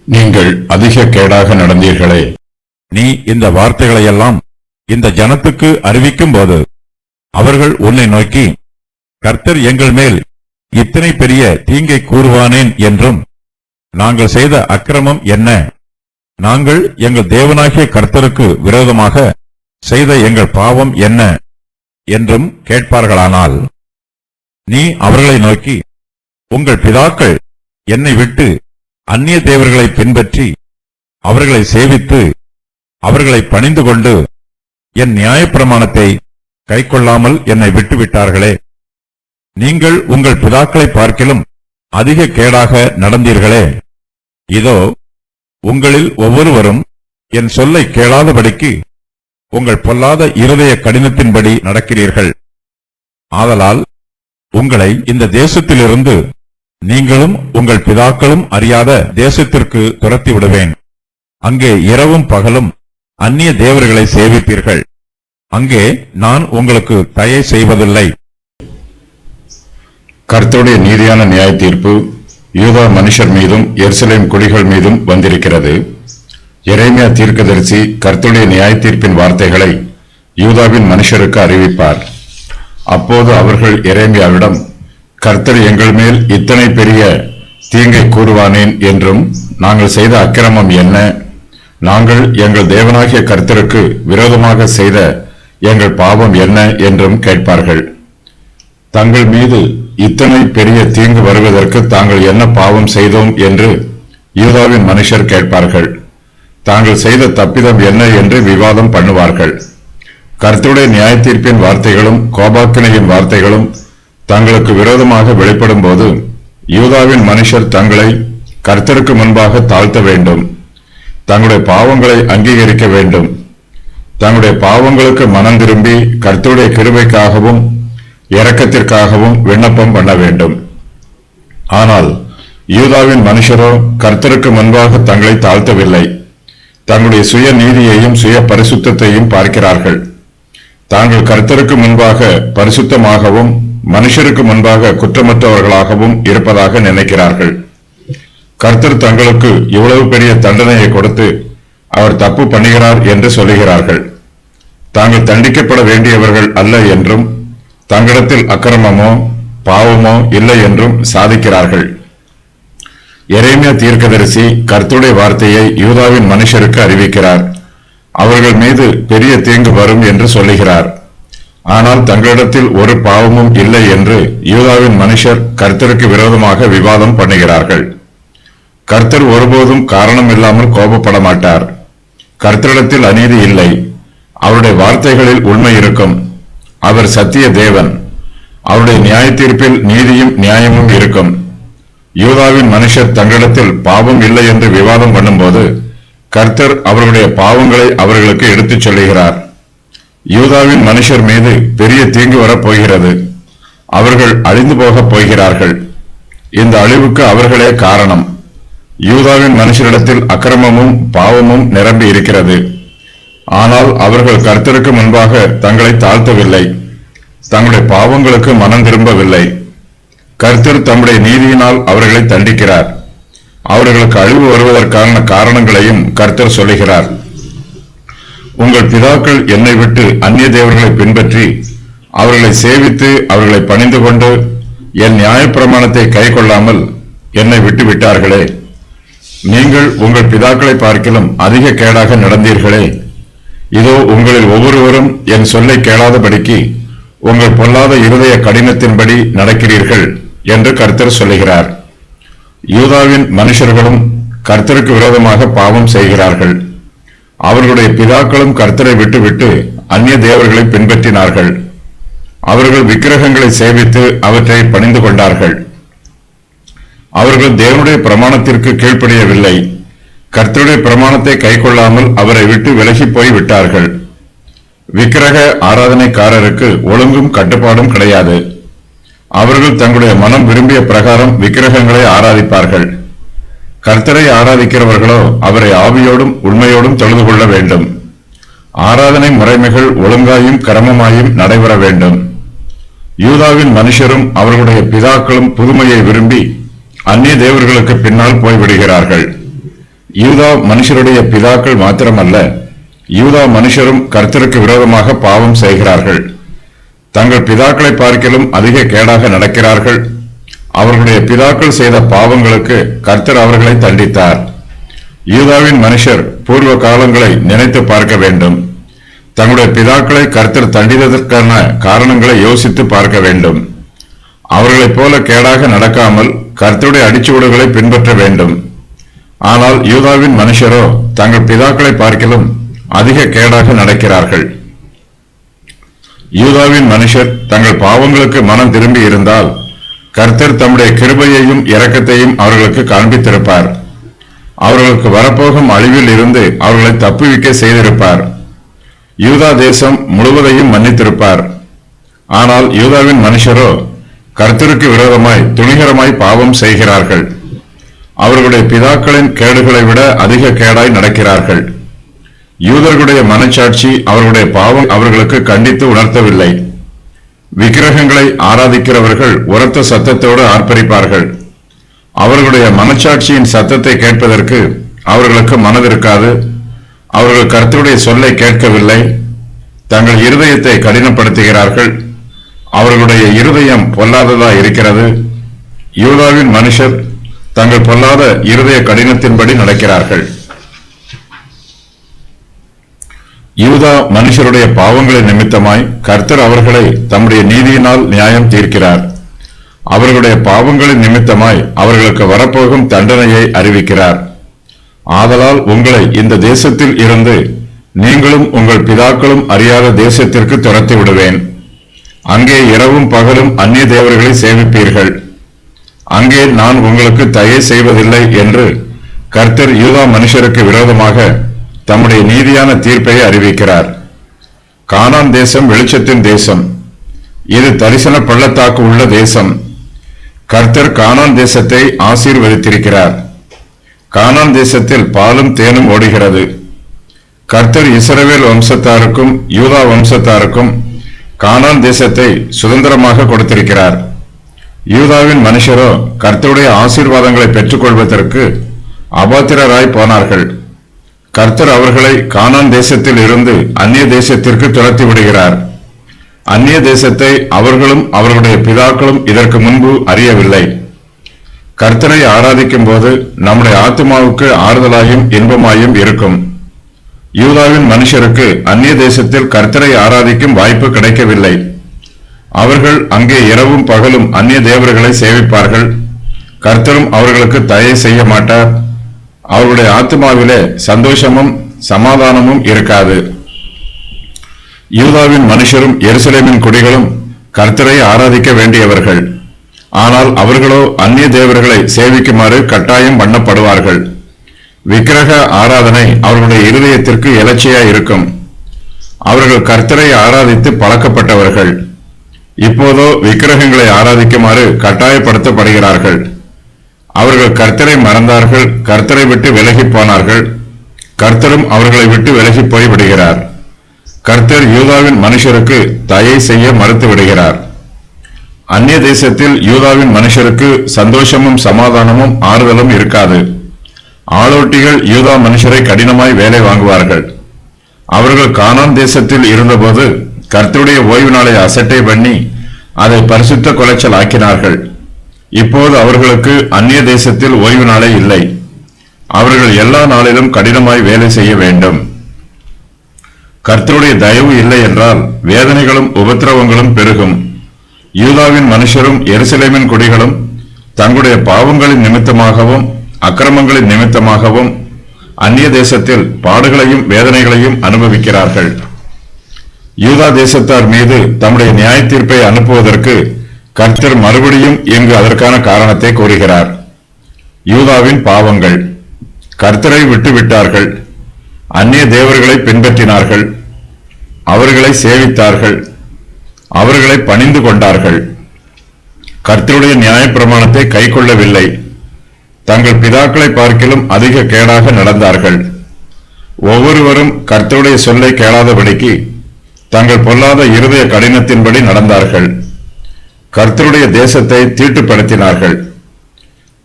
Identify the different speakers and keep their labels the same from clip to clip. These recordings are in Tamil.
Speaker 1: நீங்கள் அதிக கேடாக நடந்தீர்களே.
Speaker 2: நீ இந்த வார்த்தைகளையெல்லாம் இந்த ஜனத்துக்கு அறிவிக்கும் போது அவர்கள் உன்னை நோக்கி, கர்த்தர் எங்கள் மேல் இத்தனை பெரிய தீங்கை கூறுவானேன் என்றும், நாங்கள் செய்த அக்கிரமம் என்ன, நாங்கள் எங்கள் தேவனாகிய கர்த்தருக்கு விரோதமாக செய்த எங்கள் பாவம் என்ன என்றும் கேட்பார்களானால், நீ அவர்களை நோக்கி, உங்கள் பிதாக்கள் என்னை விட்டு அந்நிய தேவர்களை பின்பற்றி அவர்களை சேவித்து அவர்களை பணிந்து கொண்டு என் நியாயப்பிரமாணத்தை கைக்கொள்ளாமல் என்னை விட்டுவிட்டார்களே. நீங்கள் உங்கள் பிதாக்களை பார்க்கிலும் அதிக கேடாக நடந்தீர்களே. இதோ உங்களில் ஒவ்வொருவரும் என் சொல்லை கேளாதபடிக்கு உங்கள் பொல்லாத இருதய கடினத்தின்படி நடக்கிறீர்கள். ஆதலால் உங்களை இந்த தேசத்திலிருந்து நீங்களும் உங்கள் பிதாக்களும் அறியாத தேசத்திற்கு துரத்தி விடுவேன். அங்கே இரவும் பகலும் அந்நிய தேவர்களை சேவிப்பீர்கள். அங்கே நான் உங்களுக்கு தயை செய்வதில்லை.
Speaker 1: கர்த்தருடைய நீதியான நியாய தீர்ப்பு யூதா மனுஷர் மீதும் எருசலேம் குடிகள் மீதும் வந்திருக்கிறது. எரேமியா தீர்க்கதரிசி கர்த்தருடைய நியாய தீர்ப்பின் வார்த்தைகளை யூதாவின் மனுஷருக்கு அறிவிப்பார். அப்போது அவர்கள் எரேமியாவிடம், கர்த்தர் எங்கள் மேல் இத்தனை பெரிய தீங்கை கூறுவானேன் என்றும், நாங்கள் செய்த அக்கிரமம் என்ன, நாங்கள் எங்கள் தேவனாகிய கர்த்தருக்கு விரோதமாக செய்த எங்கள் பாவம் என்ன என்றும் கேட்பார்கள். தங்கள் மீது இத்தனை பெரிய தீங்கு வருவதற்கு தாங்கள் என்ன பாவம் செய்தோம் என்று யூதாவின் மனுஷர் கேட்பார்கள். தாங்கள் செய்த தப்பிதம் என்ன என்று விவாதம் பண்ணுவார்கள். கர்த்தருடைய நியாய தீர்ப்பின் வார்த்தைகளும் கோபாக்கினையின் வார்த்தைகளும் தங்களுக்கு விரோதமாக வெளிப்படும் போது யூதாவின் மனுஷர் தங்களை கர்த்தருக்கு முன்பாக தாழ்த்த வேண்டும். தங்களுடைய பாவங்களை அங்கீகரிக்க வேண்டும். தங்களுடைய பாவங்களுக்கு மனம் திரும்பி கர்த்தருடைய கிருபைக்காகவும் இரக்கத்திற்காகவும் விண்ணப்பம் பண்ண வேண்டும். ஆனால் யூதாவின் மனுஷரோ கர்த்தருக்கு முன்பாக தங்களை தாழ்த்தவில்லை. தங்களுடைய சுய நீதியையும் சுய பரிசுத்தத்தையும் பார்க்கிறார்கள். தாங்கள் கர்த்தருக்கு முன்பாக பரிசுத்தமாகவும் மனுஷருக்கு முன்பாக குற்றமற்றவர்களாகவும் இருப்பதாக நினைக்கிறார்கள். கர்த்தர் தங்களுக்கு இவ்வளவு பெரிய தண்டனையை கொடுத்து அவர் தப்பு பண்ணுகிறார் என்று சொல்லுகிறார்கள். தாங்கள் தண்டிக்கப்பட வேண்டியவர்கள் அல்ல என்றும், தங்களிடத்தில் அக்கிரமமோ பாவமோ இல்லை என்றும் சாதிக்கிறார்கள். எரேமியா தீர்க்கதரிசி கர்த்தருடைய வார்த்தையை யூதாவின் மனுஷருக்கு அறிவிக்கிறார். அவர்கள் மீது பெரிய தீங்கு வரும் என்று சொல்லுகிறார். ஆனால் தங்களிடத்தில் ஒரு பாவமும் இல்லை என்று யூதாவின் மனுஷர் கர்த்தருக்கு விரோதமாக விவாதம் பண்ணுகிறார்கள். கர்த்தர் ஒருபோதும் காரணம் இல்லாமல் கோபப்பட மாட்டார். கர்த்தரிடத்தில் அநீதி இல்லை. அவருடைய வார்த்தைகளில் உண்மை இருக்கும். அவர் சத்திய தேவன். அவருடைய நியாய தீர்ப்பில் நீதியும் நியாயமும் இருக்கும். யூதாவின் மனுஷர் தங்களிடத்தில் பாவம் இல்லை என்று விவாதம் பண்ணும்போது கர்த்தர் அவர்களுடைய பாவங்களை அவர்களுக்கு எடுத்துச் சொல்லுகிறார். யூதாவின் மனுஷர் மீது பெரிய தீங்கு வரப்போகிறது. அவர்கள் அழிந்து போகப் போகிறார்கள். இந்த அழிவுக்கு அவர்களே காரணம். யூதாவின் மனுஷரிடத்தில் அக்கிரமமும் பாவமும் நிரம்பி இருக்கிறது. ஆனால் அவர்கள் கர்த்தருக்கு முன்பாக தங்களை தாழ்த்தவில்லை. தங்களுடைய பாவங்களுக்கு மனம் திரும்பவில்லை. கர்த்தர் தம்முடைய நீதியினால் அவர்களை தண்டிக்கிறார். அவர்களுக்கு அழிவு வருவதற்கான காரணங்களையும் கர்த்தர் சொல்லுகிறார். உங்கள் பிதாக்கள் என்னை விட்டு அந்நிய தேவர்களை பின்பற்றி அவர்களை சேவித்து அவர்களை பணிந்து கொண்டு என் நியாயப்பிரமாணத்தை கைக்கொள்ளாமல் என்னை விட்டு விட்டார்களே. நீங்கள் உங்கள் பிதாக்களை பார்க்கிலும் அதிக கேடாக நடந்தீர்களே. இதோ உங்களில் ஒவ்வொருவரும் என் சொல்லை கேளாதபடிக்கு உங்கள் பொல்லாத இருதய கடினத்தின்படி நடக்கிறீர்கள் என்று கர்த்தர் சொல்லுகிறார். யூதாவின் மனுஷர்களும் கர்த்தருக்கு விரோதமாக பாவம் செய்கிறார்கள். அவர்களுடைய பிதாக்களும் கர்த்தரை விட்டுவிட்டு அந்நிய தேவர்களை பின்பற்றினார்கள். அவர்கள் விக்கிரகங்களை சேவித்து அவற்றை பணிந்து கொண்டார்கள். அவர்கள் தேவனுடைய பிரமாணத்திற்கு கீழ்ப்படியவில்லை. கர்த்தருடைய பிரமாணத்தை கைக்கொள்ளாமல் அவரை விட்டு விலகி போய் விட்டார்கள். விக்கிரக ஆராதனைக்காரருக்கு ஒழுங்கும் கட்டுப்பாடும் கிடையாது. அவர்கள் தங்களுடைய மனம் விரும்பிய பிரகாரம் விக்கிரகங்களை ஆராதிப்பார்கள். கர்த்தரை ஆராதிக்கிறவர்களோ அவரை ஆவியோடும் உண்மையோடும் தொழுது கொள்ள வேண்டும். ஆராதனை முறைமைகள் ஒழுங்காயும் கிரமமாயும் நடைபெற வேண்டும். யூதாவின் மனுஷரும் அவர்களுடைய பிதாக்களும் புதுமையை விரும்பி அந்நிய தேவர்களுக்கு பின்னால் போய்விடுகிறார்கள். யூதா மனுஷருடைய பிதாக்கள் மாத்திரமல்ல, யூதா மனுஷரும் கர்த்தருக்கு விரோதமாக பாவம் செய்கிறார்கள். தங்கள் பிதாக்களை பார்க்கிலும் அதிக கேடாக நடக்கிறார்கள். அவர்களுடைய பிதாக்கள் செய்த பாவங்களுக்கு கர்த்தர் அவர்களை தண்டித்தார். யூதாவின் மனுஷர் பூர்வ காலங்களை நினைத்து பார்க்க வேண்டும். தங்களுடைய பிதாக்களை கர்த்தர் தண்டித்ததற்கான காரணங்களை யோசித்து பார்க்க வேண்டும். அவர்களைப் போல கேடாக நடக்காமல் கர்த்தருடைய அடிச்சுவடுகளை பின்பற்ற வேண்டும். ஆனால் யூதாவின் மனுஷரோ தங்கள் பிதாக்களை பார்க்கிலும் அதிக கேடாக நடக்கிறார்கள். யூதாவின் மனுஷர் தங்கள் பாவங்களுக்கு மனம் திரும்பி இருந்தால் கர்த்தர் தம்முடைய கிருபையையும் இரக்கத்தையும் அவர்களுக்கு காண்பித்திருப்பார். அவர்களுக்கு வரப்போகும் அழிவில் இருந்து அவர்களை தப்புவிக்க செய்திருப்பார். யூதா தேசம் முழுவதையும் மன்னித்திருப்பார். ஆனால் யூதாவின் மனுஷரோ கர்த்தருக்கு விரோதமாய் துணிகரமாய் பாவம் செய்கிறார்கள். அவர்களுடைய பிதாக்களின் கேடுகளை விட அதிக கேடாய் நடக்கிறார்கள். யூதர்களுடைய மனச்சாட்சி அவர்களுடைய பாவம் அவர்களுக்கு கண்டித்து உணர்த்தவில்லை. விக்கிரகங்களை ஆராதிக்கிறவர்கள் உரத்த சத்தத்தோடு ஆர்ப்பரிப்பார்கள். அவர்களுடைய மனச்சாட்சியின் சத்தத்தை கேட்பதற்கு அவர்களுக்கு மனதிருக்காது. அவர்கள் கர்த்தருடைய சொல்லை கேட்கவில்லை. தங்கள் இருதயத்தை கடினப்படுத்துகிறார்கள். அவர்களுடைய இருதயம் பொல்லாததாய் இருக்கிறது. யூதாவின் மனுஷர் தங்கள் பொல்லாத இருதய கடினத்தின்படி நடக்கிறார்கள். யூதா மனுஷருடைய பாவங்களின் நிமித்தமாய் கர்த்தர் அவர்களை தம்முடைய நீதியினால் நியாயம் தீர்க்கிறார். அவர்களுடைய பாவங்களின் நிமித்தமாய் அவர்களுக்கு வரப்போகும் தண்டனையை அறிவிக்கிறார். ஆதலால் உங்களை இந்த தேசத்தில் இருந்து நீங்களும் உங்கள் பிதாக்களும் அறியாத தேசத்திற்கு துரத்தி விடுவேன். அங்கே இரவும் பகலும் அந்நிய தேவர்களை சேவிப்பீர்கள். அங்கே நான் உங்களுக்கு தயை செய்வதில்லை என்று கர்த்தர் யூதா மனுஷருக்கு விரோதமாக தம்முடைய நீதியான தீர்ப்பை அறிவிக்கிறார். கானான் தேசம் வெளிச்சத்தின் தேசம். இது தரிசன பள்ளத்தாக்கு உள்ள தேசம். கர்த்தர் கானான் தேசத்தை ஆசீர்வதித்திருக்கிறார். கானான் தேசத்தில் பாலும் தேனும் ஓடுகிறது. கர்த்தர் இஸ்ரவேல் வம்சத்தாருக்கும் யூதா வம்சத்தாருக்கும் கானான் தேசத்தை சுதந்திரமாக கொடுத்திருக்கிறார். யூதாவின் மனுஷரோ கர்த்தருடைய ஆசீர்வாதங்களை பெற்றுக்கொள்வதற்கு அபாத்திரராய் போனார்கள். கர்த்தர் அவர்களை கானான் தேசத்தில் இருந்து அந்நிய தேசத்திற்கு துரத்தி விடுகிறார். அந்நிய தேசத்தை அவர்களும் அவர்களுடைய பிதாக்களும் இதற்கு முன்பு அறியவில்லை. கர்த்தரை ஆராதிக்கும் போது நம்முடைய ஆத்துமாவுக்கு ஆறுதலாயும் இன்பமாயும் இருக்கும். யூதாவின் மனுஷருக்கு அந்நிய தேசத்தில் கர்த்தரை ஆராதிக்கும் வாய்ப்பு கிடைக்கவில்லை. அவர்கள் அங்கே இரவும் பகலும் அந்நிய தேவர்களை சேவிப்பார்கள். கர்த்தரும் அவர்களுக்கு தயை செய்ய மாட்டார். அவர்களுடைய ஆத்துமாவிலே சந்தோஷமும் சமாதானமும் இருக்காது. யூதாவின் மனுஷரும் எருசலேமின் குடிகளும் கர்த்தரை ஆராதிக்க வேண்டியவர்கள். ஆனால் அவர்களோ அந்நிய தேவர்களை சேவிக்குமாறு கட்டாயம் பண்ணப்படுவார்கள். விக்கிரக ஆராதனை அவர்களுடைய இருதயத்திற்கு எலச்சையாய் இருக்கும். அவர்கள் கர்த்தரை ஆராதித்து பழக்கப்பட்டவர்கள். இப்போதோ விக்கிரகங்களை ஆராதிக்குமாறு கட்டாயப்படுத்தப்படுகிறார்கள். அவர்கள் கர்த்தரை மறந்தார்கள். கர்த்தரை விட்டு விலகி போனார்கள். கர்த்தரும் அவர்களை விட்டு விலகி போய் விடுகிறார். கர்த்தர் யூதாவின் மனுஷருக்கு தயை செய்ய மறுத்து விடுகிறார். அந்நிய தேசத்தில் யூதாவின் மனுஷருக்கு சந்தோஷமும் சமாதானமும் ஆறுதலும் இருக்காது. ஆளோட்டிகள் யூதா மனுஷரை கடினமாய் வேலை வாங்குவார்கள். அவர்கள் கானான் தேசத்தில் இருந்தபோது கர்த்தருடைய ஓய்வு நாளை அசட்டை பண்ணி அதை பரிசுத்த கொலைச்சல் ஆக்கினார்கள். இப்போது அவர்களுக்கு அந்நிய தேசத்தில் ஓய்வு நாளே இல்லை. அவர்கள் எல்லா நாளிலும் கடினமாய் வேலை செய்ய வேண்டும். கர்த்தருடைய தயவு இல்லை என்றால் வேதனைகளும் உபத்திரவங்களும் பெருகும். யூதாவின் மனுஷரும் எருசலேமின் குடிகளும் தங்களுடைய பாவங்களின் நிமித்தமாகவும் அக்கிரமங்களின் நிமித்தமாகவும் அந்நிய தேசத்தில் பாடுகளையும் வேதனைகளையும் அனுபவிக்கிறார்கள். யூதா தேசத்தார் மீது தம்முடைய நியாய தீர்ப்பை அனுப்புவதற்கு கர்த்தர் மறுபடியும் இங்கு அதற்கான காரணத்தை கூறுகிறார். யூதாவின் பாவங்கள். கர்த்தரை விட்டுவிட்டார்கள். அந்நிய தேவர்களை பின்பற்றினார்கள். அவர்களை சேவித்தார்கள். அவர்களை பணிந்து கொண்டார்கள். கர்த்தருடைய நியாயப்பிரமாணத்தை கைக்கொள்ளவில்லை. தங்கள் பிதாக்களை பார்க்கிலும் அதிக கேடாக நடந்தார்கள். ஒவ்வொருவரும் கர்த்தருடைய சொல்லை கேளாதபடிக்கு தங்கள் பொல்லாத இருதய கடினத்தின்படி நடந்தார்கள். கர்த்தருடைய தேசத்தை தீட்டுப்படுத்தினார்கள்.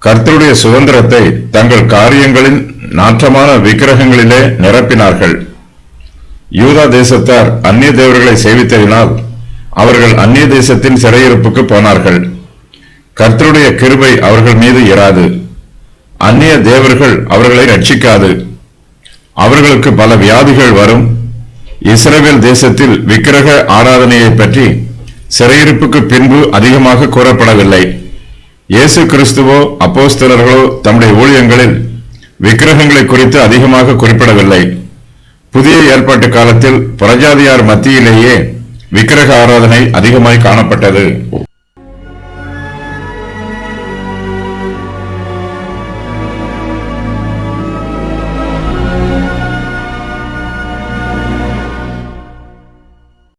Speaker 1: கர்த்தருடைய சுதந்திரத்தை தங்கள் காரியங்களின் நாற்றமான விக்கிரகங்களிலே நிரப்பினார்கள். யூதா தேசத்தார் அந்நிய தேவர்களை சேவித்ததினால் அவர்கள் அந்நிய தேசத்தின் சிறையிருப்புக்கு போனார்கள். கர்த்தருடைய கிருபை அவர்கள் மீது இராது. அந்நிய தேவர்கள் அவர்களை ரட்சிக்காது. அவர்களுக்கு பல வியாதிகள் வரும். இஸ்ரவேல் தேசத்தில் விக்கிரக ஆராதனையை பற்றி சிறையிருப்புக்கு பின்பு அதிகமாக கூறப்படவில்லை. இயேசு கிறிஸ்துவோ அப்போஸ்தலர்களோ தம்முடைய ஊழியங்களில் விக்கிரகங்களை குறித்து அதிகமாக குறிப்பிடவில்லை. புதிய ஏற்பாட்டு காலத்தில் புறஜாதியார் மத்தியிலேயே விக்கிரக ஆராதனை அதிகமாய் காணப்பட்டது.